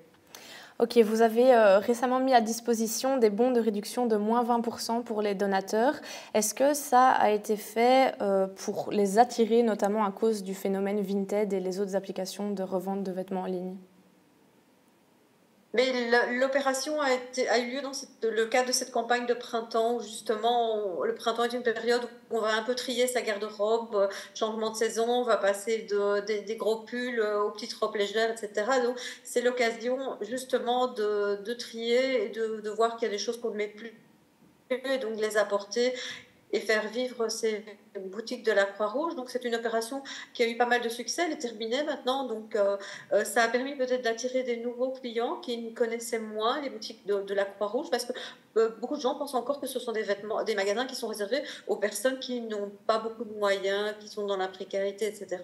Ok, vous avez récemment mis à disposition des bons de réduction de moins 20% pour les donateurs. Est-ce que ça a été fait pour les attirer, notamment à cause du phénomène Vinted et les autres applications de revente de vêtements en ligne ? Mais l'opération a eu lieu dans le cadre de cette campagne de printemps, où justement, le printemps est une période où on va un peu trier sa garde-robe, changement de saison, on va passer des gros pulls aux petites robes légères, etc. Donc, c'est l'occasion justement de trier et de voir qu'il y a des choses qu'on ne met plus, et donc de les apporter et faire vivre ces boutiques de la Croix-Rouge. Donc c'est une opération qui a eu pas mal de succès, elle est terminée maintenant, donc ça a permis peut-être d'attirer des nouveaux clients qui connaissaient moins les boutiques de la Croix-Rouge, parce que beaucoup de gens pensent encore que ce sont des magasins qui sont réservés aux personnes qui n'ont pas beaucoup de moyens, qui sont dans la précarité, etc.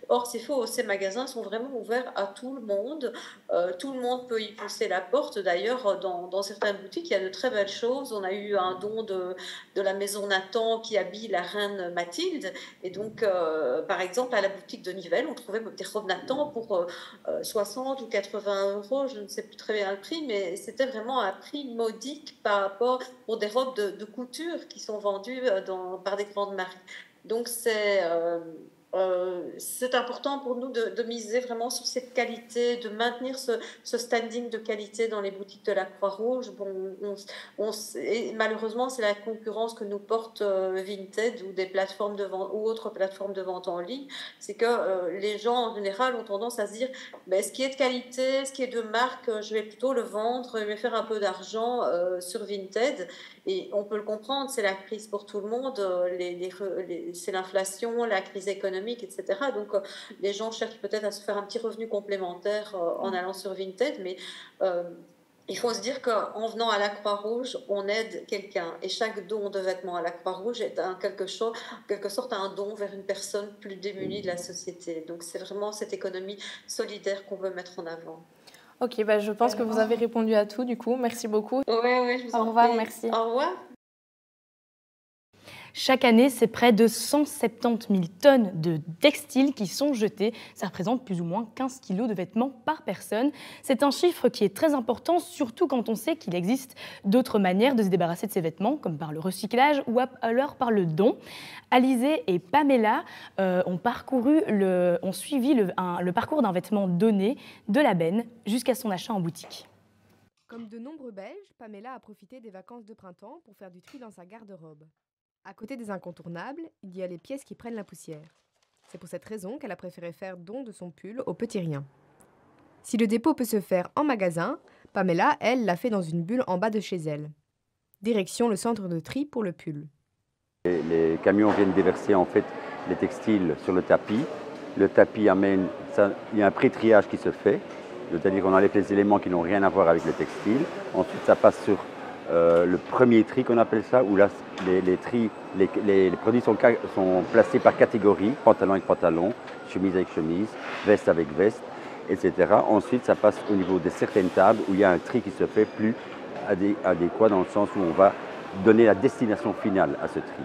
Or c'est faux, ces magasins sont vraiment ouverts à tout le monde peut y pousser la porte. D'ailleurs, dans certaines boutiques, il y a de très belles choses. On a eu un don de la maison Nathan qui habille la reine Mathilde, et donc par exemple à la boutique de Nivelles, on trouvait des robes Nathan pour 60 ou 80 €, je ne sais plus très bien le prix, mais c'était vraiment un prix modique par rapport pour des robes de couture qui sont vendues par des grandes marques. Donc c'est important pour nous de miser vraiment sur cette qualité, de maintenir ce standing de qualité dans les boutiques de la Croix-Rouge. Et malheureusement, c'est la concurrence que nous porte Vinted ou des plateformes de vente ou autres plateformes de vente en ligne. C'est que les gens en général ont tendance à se dire ce qui est de qualité, ce qui est de marque, je vais plutôt le vendre, je vais faire un peu d'argent sur Vinted. Et on peut le comprendre, c'est la crise pour tout le monde, c'est l'inflation, la crise économique, etc. Donc les gens cherchent peut-être à se faire un petit revenu complémentaire en allant sur Vinted, mais il faut se dire qu'en venant à la Croix-Rouge, on aide quelqu'un. Et chaque don de vêtements à la Croix-Rouge est en quelque sorte un don vers une personne plus démunie de la société. Donc c'est vraiment cette économie solidaire qu'on veut mettre en avant. Ok, je pense que vous avez répondu à tout du coup. Merci beaucoup. Oui, je vous en prie. Au revoir, merci. Au revoir. Chaque année, c'est près de 170 000 tonnes de textiles qui sont jetés. Ça représente plus ou moins 15 kilos de vêtements par personne. C'est un chiffre qui est très important, surtout quand on sait qu'il existe d'autres manières de se débarrasser de ces vêtements, comme par le recyclage ou alors par le don. Alizée et Pamela ont suivi le parcours d'un vêtement donné de la benne jusqu'à son achat en boutique. Comme de nombreux Belges, Pamela a profité des vacances de printemps pour faire du tri dans sa garde-robe. À côté des incontournables, il y a les pièces qui prennent la poussière. C'est pour cette raison qu'elle a préféré faire don de son pull aux petits riens. Si le dépôt peut se faire en magasin, Pamela, elle, l'a fait dans une bulle en bas de chez elle. Direction le centre de tri pour le pull. Les camions viennent déverser en fait les textiles sur le tapis. Le tapis amène, il y a un pré-triage qui se fait, c'est-à-dire qu'on enlève les éléments qui n'ont rien à voir avec le textile. Ensuite, ça passe sur le premier tri qu'on appelle ça, où là, les produits sont placés par catégorie, pantalon avec pantalon, chemise avec chemise, veste avec veste, etc. Ensuite, ça passe au niveau de certaines tables où il y a un tri qui se fait plus adéquat dans le sens où on va donner la destination finale à ce tri.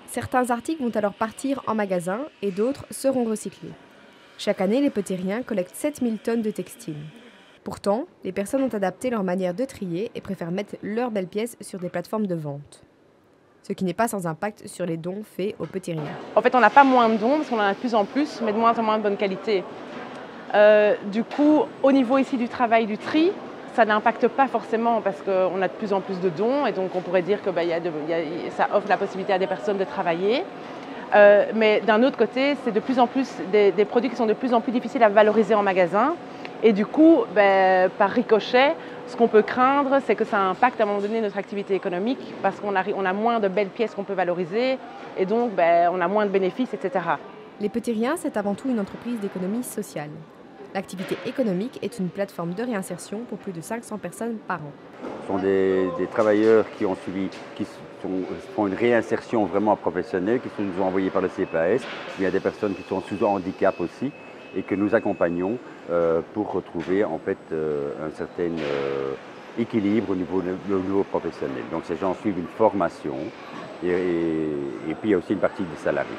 Certains articles vont alors partir en magasin et d'autres seront recyclés. Chaque année, les petits riens collectent 7000 tonnes de textiles. Pourtant, les personnes ont adapté leur manière de trier et préfèrent mettre leurs belles pièces sur des plateformes de vente. Ce qui n'est pas sans impact sur les dons faits aux petits riens. En fait, on n'a pas moins de dons parce qu'on en a de plus en plus, mais de moins en moins de bonne qualité. Du coup, au niveau ici du travail du tri, ça n'impacte pas forcément parce qu'on a de plus en plus de dons et donc on pourrait dire que ça offre la possibilité à des personnes de travailler. Mais d'un autre côté, c'est de plus en plus des produits qui sont de plus en plus difficiles à valoriser en magasin. Et du coup, par ricochet, ce qu'on peut craindre, c'est que ça impacte à un moment donné notre activité économique parce qu'on a moins de belles pièces qu'on peut valoriser et donc on a moins de bénéfices, etc. Les Petits Riens, c'est avant tout une entreprise d'économie sociale. L'activité économique est une plateforme de réinsertion pour plus de 500 personnes par an. Ce sont des travailleurs qui font une réinsertion vraiment professionnelle, qui nous ont envoyés par le CPAS. Il y a des personnes qui sont sous handicap aussi et que nous accompagnons pour retrouver en fait un certain équilibre au niveau professionnel. Donc ces gens suivent une formation et puis il y a aussi une partie des salariés.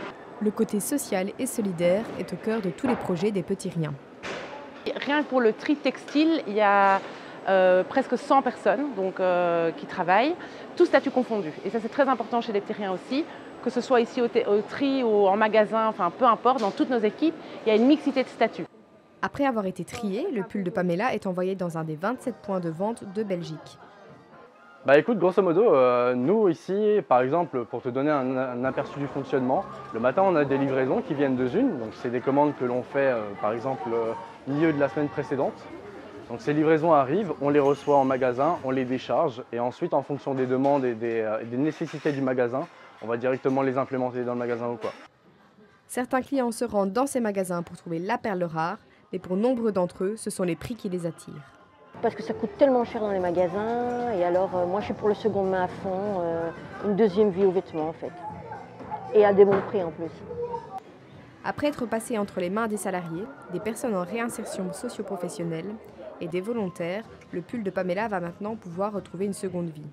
Le côté social et solidaire est au cœur de tous les projets des Petits Riens. Rien que pour le tri textile, il y a presque 100 personnes qui travaillent, tous statuts confondus. Et ça c'est très important chez les Petits Riens aussi, que ce soit ici au tri ou en magasin, enfin peu importe, dans toutes nos équipes, il y a une mixité de statuts. Après avoir été trié, le pull de Pamela est envoyé dans un des 27 points de vente de Belgique. Écoute, grosso modo, nous ici, par exemple, pour te donner un aperçu du fonctionnement, le matin on a des livraisons qui viennent de Zune, donc c'est des commandes que l'on fait par exemple milieu de la semaine précédente. Donc ces livraisons arrivent, on les reçoit en magasin, on les décharge et ensuite en fonction des demandes et des nécessités du magasin, on va directement les implémenter dans le magasin ou quoi. Certains clients se rendent dans ces magasins pour trouver la perle rare, mais pour nombreux d'entre eux, ce sont les prix qui les attirent. Parce que ça coûte tellement cher dans les magasins et alors moi je suis pour le seconde main à fond, une deuxième vie aux vêtements en fait. Et à des bons prix en plus. Après être passé entre les mains des salariés, des personnes en réinsertion socio-professionnelle et des volontaires, le pull de Pamela va maintenant pouvoir retrouver une seconde vie.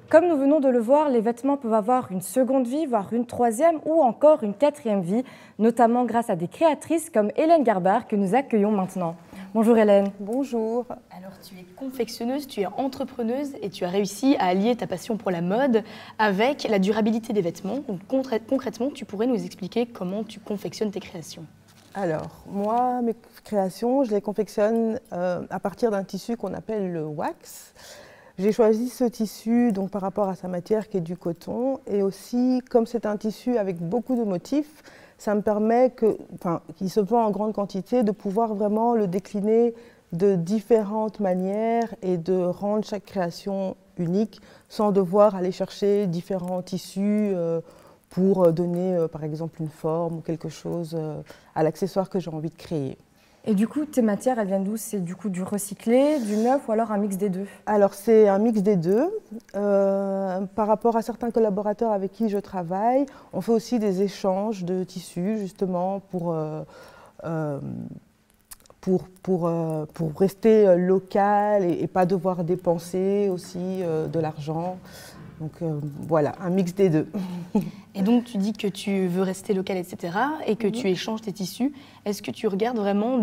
Comme nous venons de le voir, les vêtements peuvent avoir une seconde vie, voire une troisième ou encore une quatrième vie, notamment grâce à des créatrices comme Hélène Garbard que nous accueillons maintenant. Bonjour Hélène. Bonjour. Alors tu es confectionneuse, tu es entrepreneuse et tu as réussi à allier ta passion pour la mode avec la durabilité des vêtements. Donc concrètement, tu pourrais nous expliquer comment tu confectionnes tes créations? Alors, moi, mes créations, je les confectionne à partir d'un tissu qu'on appelle le wax. J'ai choisi ce tissu donc, par rapport à sa matière qui est du coton et aussi comme c'est un tissu avec beaucoup de motifs, ça me permet, qu'il se vend en grande quantité, de pouvoir vraiment le décliner de différentes manières et de rendre chaque création unique sans devoir aller chercher différents tissus pour donner par exemple une forme ou quelque chose à l'accessoire que j'ai envie de créer. Et du coup, tes matières, elles viennent d'où? C'est du coup du recyclé, du neuf ou alors un mix des deux? Alors c'est un mix des deux. Par rapport à certains collaborateurs avec qui je travaille, on fait aussi des échanges de tissus justement pour rester local et pas devoir dépenser aussi de l'argent. Donc voilà, un mix des deux. Et donc tu dis que tu veux rester local, etc. et que tu échanges tes tissus. Est-ce que tu regardes vraiment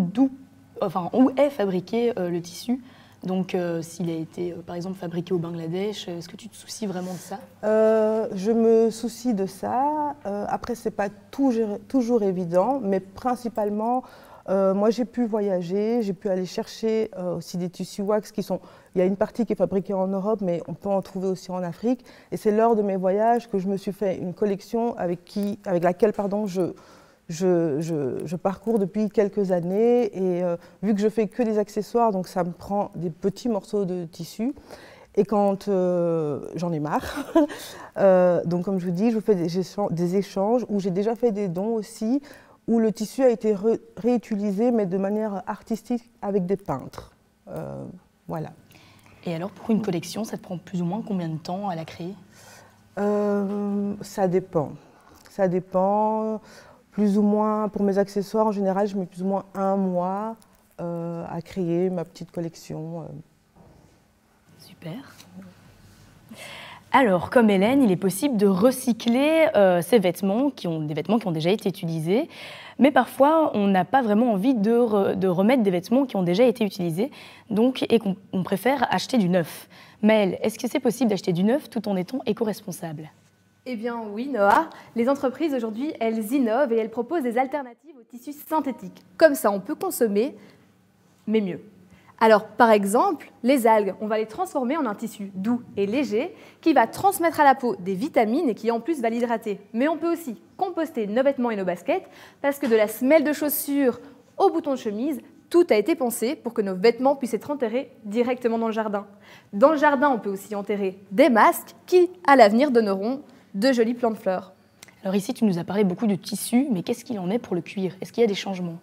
où est fabriqué le tissu? Donc s'il a été par exemple fabriqué au Bangladesh, est-ce que tu te soucies vraiment de ça? Je me soucie de ça. Après, ce n'est pas toujours évident, mais principalement, moi j'ai pu voyager, j'ai pu aller chercher aussi des tissus wax qui sont... Il y a une partie qui est fabriquée en Europe, mais on peut en trouver aussi en Afrique. Et c'est lors de mes voyages que je me suis fait une collection avec laquelle je parcours depuis quelques années. Et vu que je fais que des accessoires, donc ça me prend des petits morceaux de tissu. Et quand j'en ai marre, donc comme je vous dis, je fais des échanges où j'ai déjà fait des dons aussi, où le tissu a été réutilisé, mais de manière artistique avec des peintres. Voilà. Et alors, pour une collection, ça te prend plus ou moins combien de temps à la créer? Ça dépend. Ça dépend. Plus ou moins, pour mes accessoires, en général, je mets plus ou moins 1 mois à créer ma petite collection. Super. Alors, comme Hélène, il est possible de recycler ces vêtements, des vêtements qui ont déjà été utilisés, mais parfois on n'a pas vraiment envie de remettre des vêtements qui ont déjà été utilisés, et qu'on préfère acheter du neuf. Maëlle, est-ce que c'est possible d'acheter du neuf tout en étant éco-responsable? Eh bien oui, Noah. Les entreprises aujourd'hui, elles innovent et elles proposent des alternatives aux tissus synthétiques. Comme ça, on peut consommer, mais mieux. Alors, par exemple, les algues, on va les transformer en un tissu doux et léger qui va transmettre à la peau des vitamines et qui, en plus, va l'hydrater. Mais on peut aussi composter nos vêtements et nos baskets parce que de la semelle de chaussure au bouton de chemise, tout a été pensé pour que nos vêtements puissent être enterrés directement dans le jardin. Dans le jardin, on peut aussi enterrer des masques qui, à l'avenir, donneront de jolis plants de fleurs. Alors ici, tu nous as parlé beaucoup de tissu, mais qu'est-ce qu'il en est pour le cuir? Est-ce qu'il y a des changements?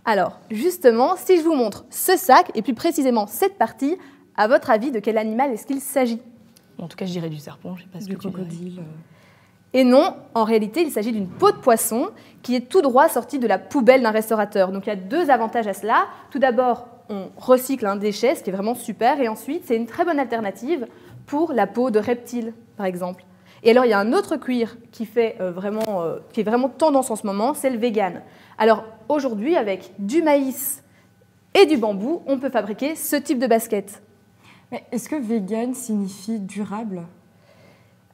Alors, justement, si je vous montre ce sac, et plus précisément cette partie, à votre avis, de quel animal est-ce qu'il s'agit? En tout cas, je dirais du serpent, je ne sais pas ce que tu crocodile. Et non, en réalité, il s'agit d'une peau de poisson qui est tout droit sortie de la poubelle d'un restaurateur. Donc il y a 2 avantages à cela. Tout d'abord, on recycle un déchet, ce qui est vraiment super, et ensuite, c'est une très bonne alternative pour la peau de reptile, par exemple. Et alors, il y a un autre cuir qui est vraiment tendance en ce moment, c'est le vegan. Alors, aujourd'hui, avec du maïs et du bambou, on peut fabriquer ce type de basket. Mais est-ce que vegan signifie durable?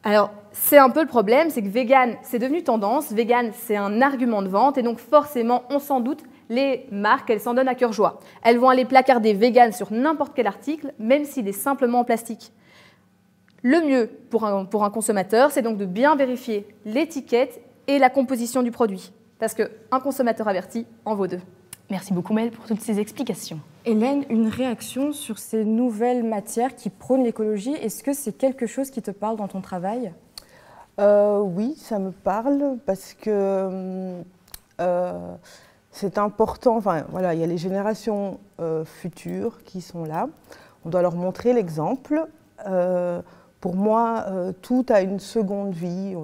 Alors, c'est un peu le problème, c'est que vegan, c'est devenu tendance. Vegan, c'est un argument de vente, et donc forcément, on s'en doute, les marques, elles s'en donnent à cœur joie. Elles vont aller placarder vegan sur n'importe quel article, même s'il est simplement en plastique. Le mieux pour un consommateur, c'est donc de bien vérifier l'étiquette et la composition du produit. Parce qu'un consommateur averti en vaut 2. Merci beaucoup, Maëlle, pour toutes ces explications. Hélène, une réaction sur ces nouvelles matières qui prônent l'écologie, est-ce que c'est quelque chose qui te parle dans ton travail? Oui, ça me parle parce que c'est important. Enfin, voilà, il y a les générations futures qui sont là. On doit leur montrer l'exemple. Pour moi, tout a une seconde vie.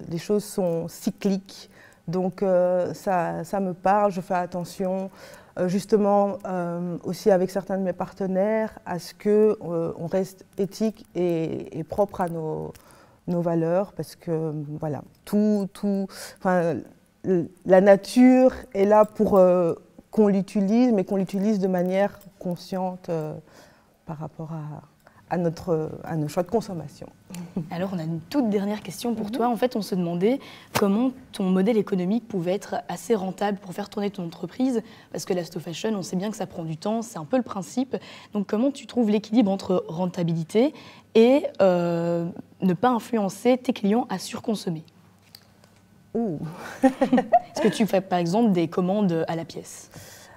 Les choses sont cycliques. Donc ça me parle, je fais attention. Justement, aussi avec certains de mes partenaires, à ce qu'on reste éthique et propre à nos valeurs, parce que voilà, la nature est là pour qu'on l'utilise, mais qu'on l'utilise de manière consciente par rapport à nos choix de consommation. Alors, on a une toute dernière question pour toi. En fait, on se demandait comment ton modèle économique pouvait être assez rentable pour faire tourner ton entreprise, parce que la slow fashion, on sait bien que ça prend du temps, c'est un peu le principe. Donc, comment tu trouves l'équilibre entre rentabilité et ne pas influencer tes clients à surconsommer? Est-ce que tu fais, par exemple, des commandes à la pièce?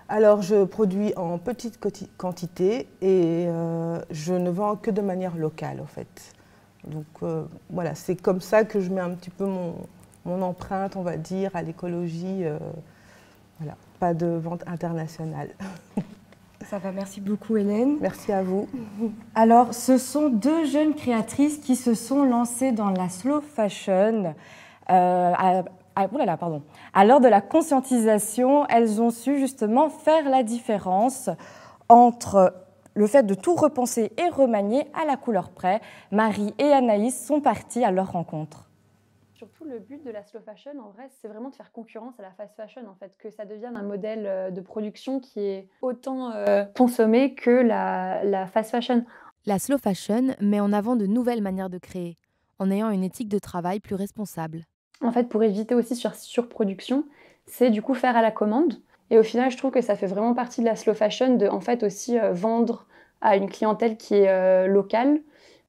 Alors, je produis en petite quantité et je ne vends que de manière locale, en fait. Donc, voilà, c'est comme ça que je mets un petit peu mon empreinte, on va dire, à l'écologie. Voilà, pas de vente internationale. Ça va, merci beaucoup, Hélène. Merci à vous. Alors, ce sont 2 jeunes créatrices qui se sont lancées dans la slow fashion. À l'heure de la conscientisation, elles ont su justement faire la différence entre Le fait de tout repenser et remanier à la couleur près, Marie et Anaïs sont parties à leur rencontre. Surtout, le but de la slow fashion, en vrai, c'est vraiment de faire concurrence à la fast fashion, en fait, que ça devienne un modèle de production qui est autant consommé que la fast fashion. La slow fashion met en avant de nouvelles manières de créer, en ayant une éthique de travail plus responsable. En fait, pour éviter aussi surproduction, c'est du coup faire à la commande. Et au final, je trouve que ça fait vraiment partie de la slow fashion de en fait aussi vendre à une clientèle qui est locale.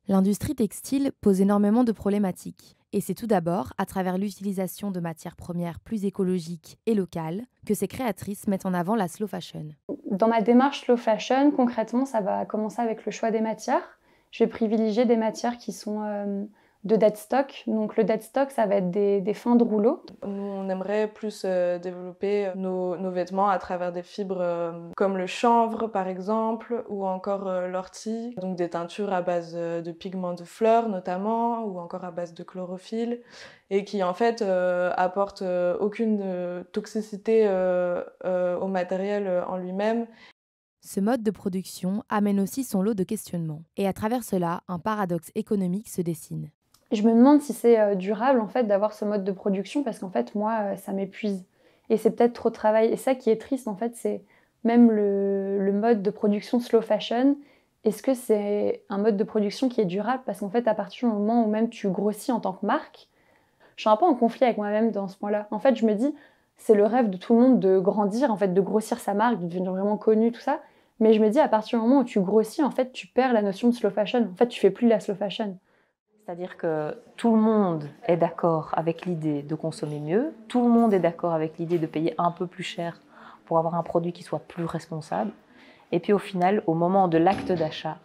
L'industrie textile pose énormément de problématiques. Et c'est tout d'abord à travers l'utilisation de matières premières plus écologiques et locales que ces créatrices mettent en avant la slow fashion. Dans ma démarche slow fashion, concrètement, ça va commencer avec le choix des matières. Je vais privilégier des matières qui sont de dead stock. Donc le dead stock, ça va être des fins de rouleau. Nous, on aimerait plus développer nos vêtements à travers des fibres comme le chanvre par exemple, ou encore l'ortie, donc des teintures à base de pigments de fleurs notamment, ou encore à base de chlorophylle, et qui en fait apportent aucune toxicité au matériel en lui-même. Ce mode de production amène aussi son lot de questionnements. Et à travers cela, un paradoxe économique se dessine. Je me demande si c'est durable en fait d'avoir ce mode de production parce qu'en fait moi ça m'épuise et c'est peut-être trop de travail et ça qui est triste en fait c'est même le mode de production slow fashion. Est-ce que c'est un mode de production qui est durable parce qu'en fait à partir du moment où même tu grossis en tant que marque, je suis un peu en conflit avec moi-même dans ce point-là. En fait je me dis c'est le rêve de tout le monde de grandir en fait, de grossir sa marque, de devenir vraiment connu tout ça, mais je me dis à partir du moment où tu grossis en fait tu perds la notion de slow fashion. En fait tu fais plus de la slow fashion. C'est-à-dire que tout le monde est d'accord avec l'idée de consommer mieux, tout le monde est d'accord avec l'idée de payer un peu plus cher pour avoir un produit qui soit plus responsable. Et puis au final, au moment de l'acte d'achat,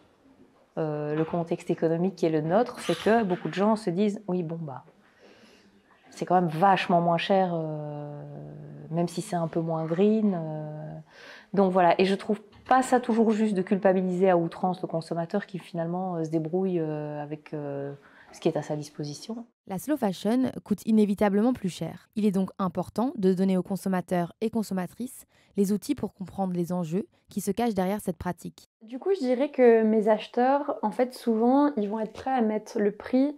le contexte économique qui est le nôtre, c'est que beaucoup de gens se disent « oui, bon, bah, c'est quand même vachement moins cher, même si c'est un peu moins green. » Donc voilà, et je trouve pas ça toujours juste de culpabiliser à outrance le consommateur qui finalement se débrouille avec ce qui est à sa disposition. La slow fashion coûte inévitablement plus cher. Il est donc important de donner aux consommateurs et consommatrices les outils pour comprendre les enjeux qui se cachent derrière cette pratique. Du coup, je dirais que mes acheteurs, en fait, souvent, ils vont être prêts à mettre le prix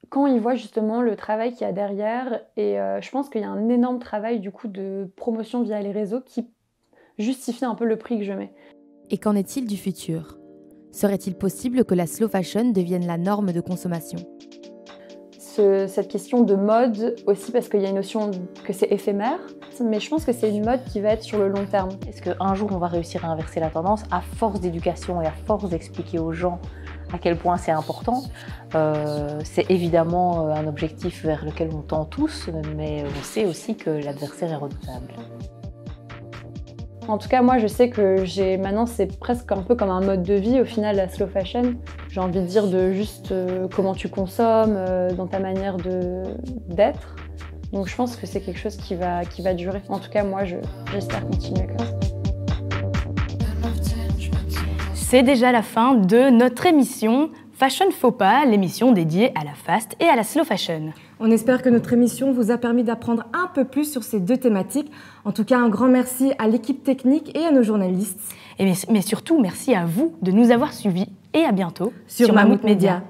quand ils voient justement le travail qu'il y a derrière. Et je pense qu'il y a un énorme travail du coup de promotion via les réseaux qui justifie un peu le prix que je mets. Et qu'en est-il du futur ? Serait-il possible que la slow fashion devienne la norme de consommation ? Cette question de mode aussi parce qu'il y a une notion que c'est éphémère, mais je pense que c'est une mode qui va être sur le long terme. Est-ce qu'un jour on va réussir à inverser la tendance à force d'éducation et à force d'expliquer aux gens à quel point c'est important? C'est évidemment un objectif vers lequel on tend tous, mais on sait aussi que l'adversaire est redoutable. En tout cas, moi, je sais que maintenant, c'est presque un peu comme un mode de vie, au final, la slow fashion. J'ai envie de dire de juste comment tu consommes, dans ta manière d'être. Donc, je pense que c'est quelque chose qui va durer. En tout cas, moi, j'espère continuer comme ça. C'est déjà la fin de notre émission Fashion Faux Pas, l'émission dédiée à la fast et à la slow fashion. On espère que notre émission vous a permis d'apprendre un peu plus sur ces deux thématiques. En tout cas, un grand merci à l'équipe technique et à nos journalistes. Mais surtout, merci à vous de nous avoir suivis et à bientôt sur Mammouth Média.